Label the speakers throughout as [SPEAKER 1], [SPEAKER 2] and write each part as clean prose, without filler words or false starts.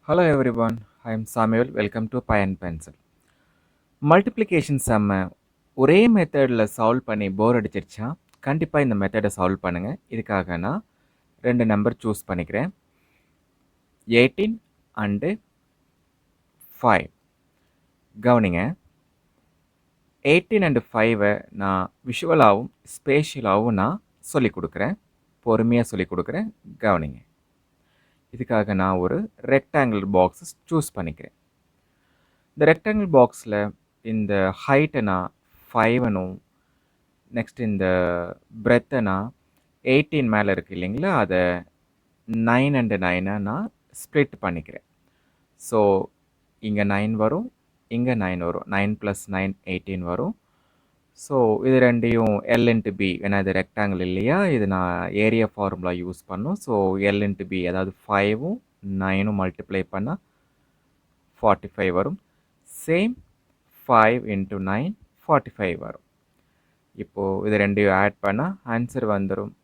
[SPEAKER 1] Hello everyone, I am Samuel. Welcome to Pi and Pencil. Multiplication செம்ம ஒரே மெத்தடில் solve பண்ணி போர் அடிச்சிருச்சா கண்டிப்பாக இந்த மெத்தடை சால்வ் பண்ணுங்கள். இதுக்காக நான் ரெண்டு நம்பர் சூஸ் பண்ணிக்கிறேன், 18 அண்டு 5. கவனிங்க, 18 அண்டு 5 நான் விஷுவலாகவும் ஸ்பேஷியலாகவும் நான் சொல்லிக் கொடுக்குறேன், பொறுமையாக சொல்லிக் கொடுக்குறேன். கவனிங்க, இதுக்காக நான் ஒரு ரெக்டாங்குலர் பாக்ஸஸ் சூஸ் பண்ணிக்கிறேன். இந்த ரெக்டாங்கிள் பாக்ஸில் இந்த ஹைட்டை நான் 5னும் நெக்ஸ்ட் இந்த பிரெத்தை நான் 18 மேலே இருக்குது இல்லைங்களா, அதை 9 அண்டு 9 நான் ஸ்ப்ளிட் பண்ணிக்கிறேன். ஸோ இங்கே 9 வரும், இங்கே 9 வரும், 9 + 9 18 வரும். ஸோ இது ரெண்டையும் எல் இன்ட்டு பி, ஏன்னா இது ரெக்டாங்கிள் இல்லையா, இது நான் ஏரியா ஃபார்முலா யூஸ் பண்ணும். ஸோ எல் இன்ட்டு பி, அதாவது 5ம் 9ம் மல்டிப்ளை பண்ணால் 45 வரும். சேம் 5 × 9 45 வரும். இப்போது இது ரெண்டையும் ஆட் பண்ணால் ஆன்சர் வந்துடும்.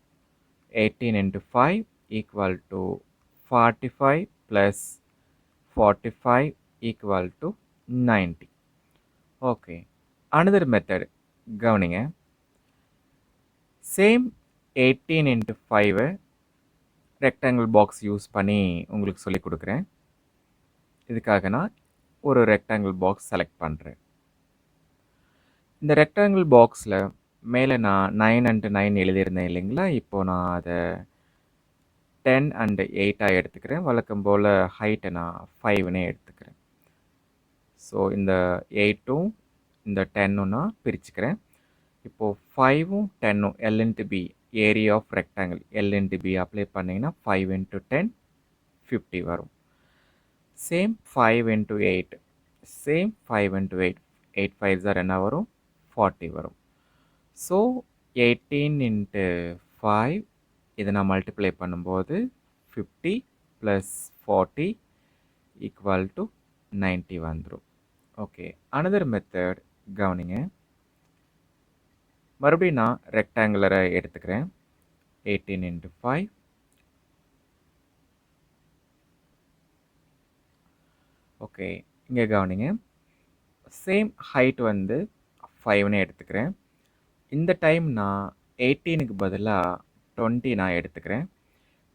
[SPEAKER 1] 18 × 5 = 45 + 45 = 90. ஓகே, another மெத்தட் கவனிங்க. சேம் 18 × 5 ரெக்டாங்கிள் பாக்ஸ் யூஸ் பண்ணி உங்களுக்கு சொல்லிக் கொடுக்குறேன். இதுக்காக நான் ஒரு ரெக்டாங்கிள் பாக்ஸ் செலக்ட் பண்ணுறேன். இந்த ரெக்டாங்கிள் பாக்ஸில் மேலே நான் 9 அண்டு 9 எழுதியிருந்தேன் இல்லைங்களா, இப்போது நான் அதை 10 அண்டு 8 எடுத்துக்கிறேன். வழக்கம் போல் ஹைட்டை நான் 5னே எடுத்துக்கிறேன். ஸோ இந்த 8ம் இந்த 10ம் நான் பிரிச்சுக்கிறேன். இப்போது 5ம் 10ம் L into B, area of rectangle L into B apply பண்ணிங்கன்னா 5 × 10 50 வரும். சேம் 5 × 8, சேம் 5 × 8, 8 5s என்ன வரும், 40 வரும். ஸோ 18 × 5 இதை நான் மல்டிப்ளை பண்ணும்போது 50 + 40 = 90 வந்துடும். ஓகே, another மெத்தட் கவனிங்க. மறுபடியும் நான் ரெக்டாங்குலரை எடுத்துக்கிறேன். 18 × 5 ஓகே, இங்கே கவனிங்க. சேம் ஹைட் வந்து 5னே எடுத்துக்கிறேன். இந்த டைம் நான் 18க்கு பதிலாக 20 நான் எடுத்துக்கிறேன்.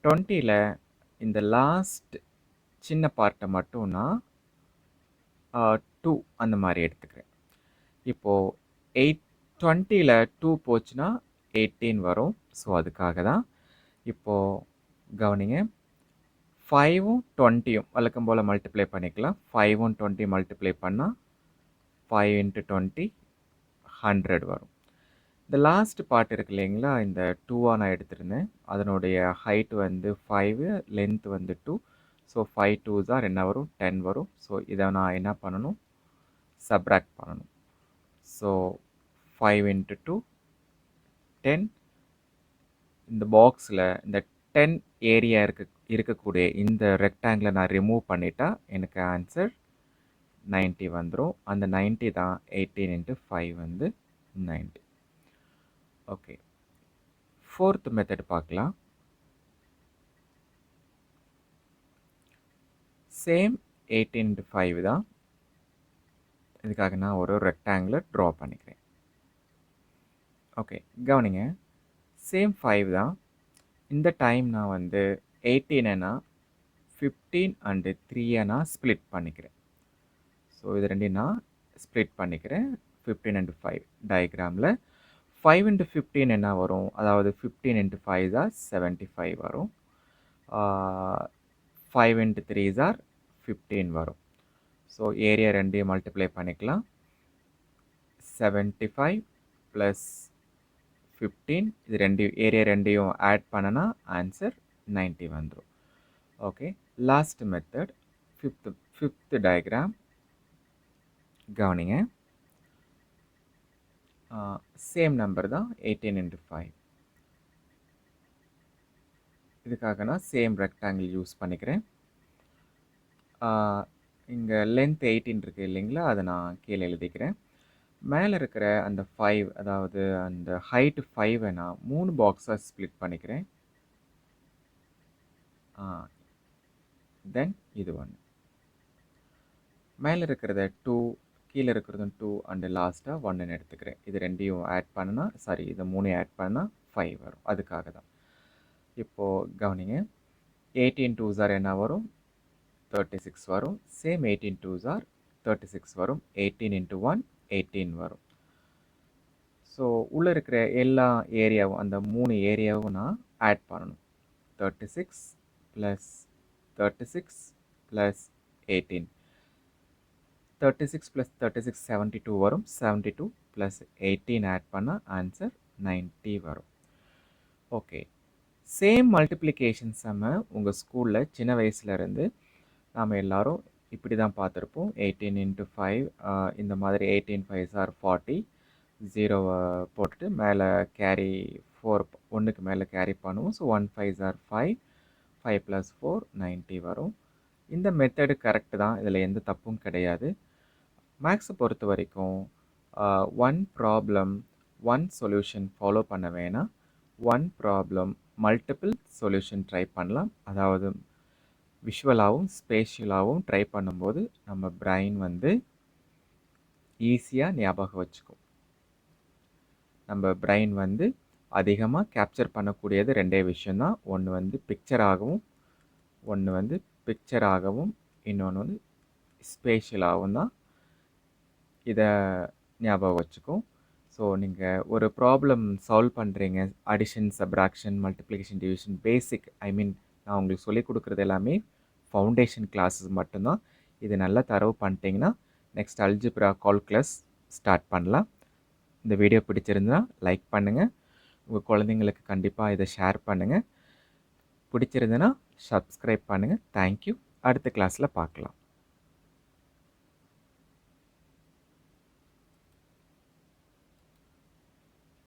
[SPEAKER 1] 20ல் இந்த லாஸ்ட் சின்ன பார்ட்டை மட்டும் நான் 2 அந்த மாதிரி எடுத்துக்கிறேன். இப்போது 20ல் 2 போச்சுன்னா 18 வரும். ஸோ அதுக்காக தான். இப்போது கவனிங்க, 5ம் 20யும் வழக்கம் போல் மல்டிப்ளை பண்ணிக்கலாம். 5ம் 20 மல்டிப்ளை பண்ணால் 5 × 20 100 வரும். இந்த லாஸ்ட் பார்ட் இருக்கு இல்லைங்களா, இந்த 2 நான் எடுத்திருந்தேன். அதனுடைய ஹைட் வந்து 5, லென்த் வந்து 2. ஸோ 5 2s என்ன வரும், 10 வரும். ஸோ இதை நான் என்ன பண்ணணும், சப்ராக்ட் பண்ணணும். ஸோ 5 × 2 10. இந்த பாக்ஸில் இந்த 10 ஏரியா இருக்கக்கூடிய இந்த ரெக்டாங்கிளை நான் ரிமூவ் பண்ணிட்டா எனக்கு ஆன்சர் 90 வந்துடும். அந்த 90 தான் 18 × 5 வந்து 90. ஓகே, ஃபோர்த் மெத்தட் பார்க்கலாம். சேம் 18 × 5 தான். இதுக்காக நான் ஒரு ரெக்டாங்குலர் ட்ரா பண்ணிக்கிறேன். ஓகே, கவனிங்க, சேம் 5 தான். இந்த டைம் நான் வந்து 18 நான் 15 அண்டு 3 நான் ஸ்ப்ளிட் பண்ணிக்கிறேன். ஸோ இது ரெண்டையும் நான் ஸ்ப்ளிட் பண்ணிக்கிறேன். 15 × 5 டயக்ராமில் 5 × 15 என்ன வரும், அதாவது 15 × 5s are 75 வரும். 5 × 3s are 15 வரும். ஸோ ஏரியா ரெண்டையும் மல்டிப்ளை பண்ணிக்கலாம். 75 + 15, இது ஏரியா ரெண்டையும் ஆட் பண்ணனா ஆன்சர் 90 வந்துடும். Okay, last method fifth diagram கவனிங்க. சேம் நம்பர் தான் 18 × 5. இதுக்காக நான் சேம் ரெக்டாங்கிள் யூஸ் பண்ணிக்கிறேன். இங்கே லென்த் 18 இருக்குது இல்லைங்களா, அதை நான் கீழே எழுதிக்கிறேன். மேலே இருக்கிற அந்த 5, அதாவது அந்த ஹைட்டு 5 நான் 3 பாக்ஸாக ஸ்ப்ளிட் பண்ணிக்கிறேன். தென் இது ஒன்று. மேலே இருக்கிறத 2, கீழே இருக்கிறதும் 2 அண்டு லாஸ்ட்டாக 1ன்னு எடுத்துக்கிறேன். இது 2யும் ஆட் பண்ணா இது 3யும் ஆட் பண்ணா 5 வரும். அதுக்காக தான். இப்போது கவனிங்க. 18 2s ஆர் என்ன வரும்? 36 வரும். சேம் 18 2s ஆர் 36 வரும். 18 into 1 18 வரும். ஸோ உள்ளே இருக்கிற எல்லா ஏரியாவும் அந்த 3 ஏரியாவும் நான் ஆட் பண்ணணும். 36 ப்ளஸ் 36 ப்ளஸ் 18. 36 ப்ளஸ் 36 72 வரும். 72 ப்ளஸ் 18 ஆட் பண்ணால் ஆன்சர் 90 வரும். ஓகே. சேம் மல்டிப்ளிகேஷன் சம்மை உங்கள் ஸ்கூலில் சின்ன வயசுலேருந்து நாம் எல்லாரும் இப்படி தான் பார்த்துருப்போம். 18 into 5 இந்த மாதிரி 18 5s are 40. 0 போட்டுட்டு மேலே கேரி 4 ஒன்றுக்கு மேலே கேரி பண்ணுவோம். So 1 5s are 5. 5 + 4 90 வரும். இந்த மெத்தடு கரெக்டு தான். இதில் எந்த தப்பும் கிடையாது. மேக்ஸை பொறுத்த வரைக்கும் one problem one solution follow பண்ண வேணாம். One problem multiple solution try பண்ணலாம். அதாவது விஷுவலாகவும் ஸ்பேஷியலாகவும் ட்ரை பண்ணும்போது நம்ம பிரைன் வந்து ஈஸியாக ஞாபகம் வச்சுக்கும். நம்ம பிரைன் வந்து அதிகமாக கேப்சர் பண்ணக்கூடியது 2 விஷயந்தான். ஒன்று வந்து பிக்சராகவும் இன்னொன்று வந்து ஸ்பேஷியலாகவும் தான் இதை ஞாபகம் வச்சுக்கும். ஸோ நீங்கள் ஒரு ப்ராப்ளம் சால்வ் பண்ணுறீங்க, அடிஷன் சப்ராக்ஷன் மல்டிப்ளிகேஷன் டிவிஷன் பேசிக் நான் உங்களுக்கு சொல்லிக் கொடுக்குறது எல்லாமே ஃபவுண்டேஷன் கிளாஸஸ் மட்டும்தான். இது நல்லா தரவு பண்ணிட்டீங்கன்னா நெக்ஸ்ட் அல்ஜிப்ரா கால்குலஸ் ஸ்டார்ட் பண்ணலாம். இந்த வீடியோ பிடிச்சிருந்தா லைக் பண்ணுங்கள். உங்கள் குழந்தைங்களுக்கு கண்டிப்பாக இதை ஷேர் பண்ணுங்கள். பிடிச்சிருந்ததுன்னா சப்ஸ்கிரைப் பண்ணுங்கள். தேங்க்யூ. அடுத்த கிளாஸில் பார்க்கலாம்.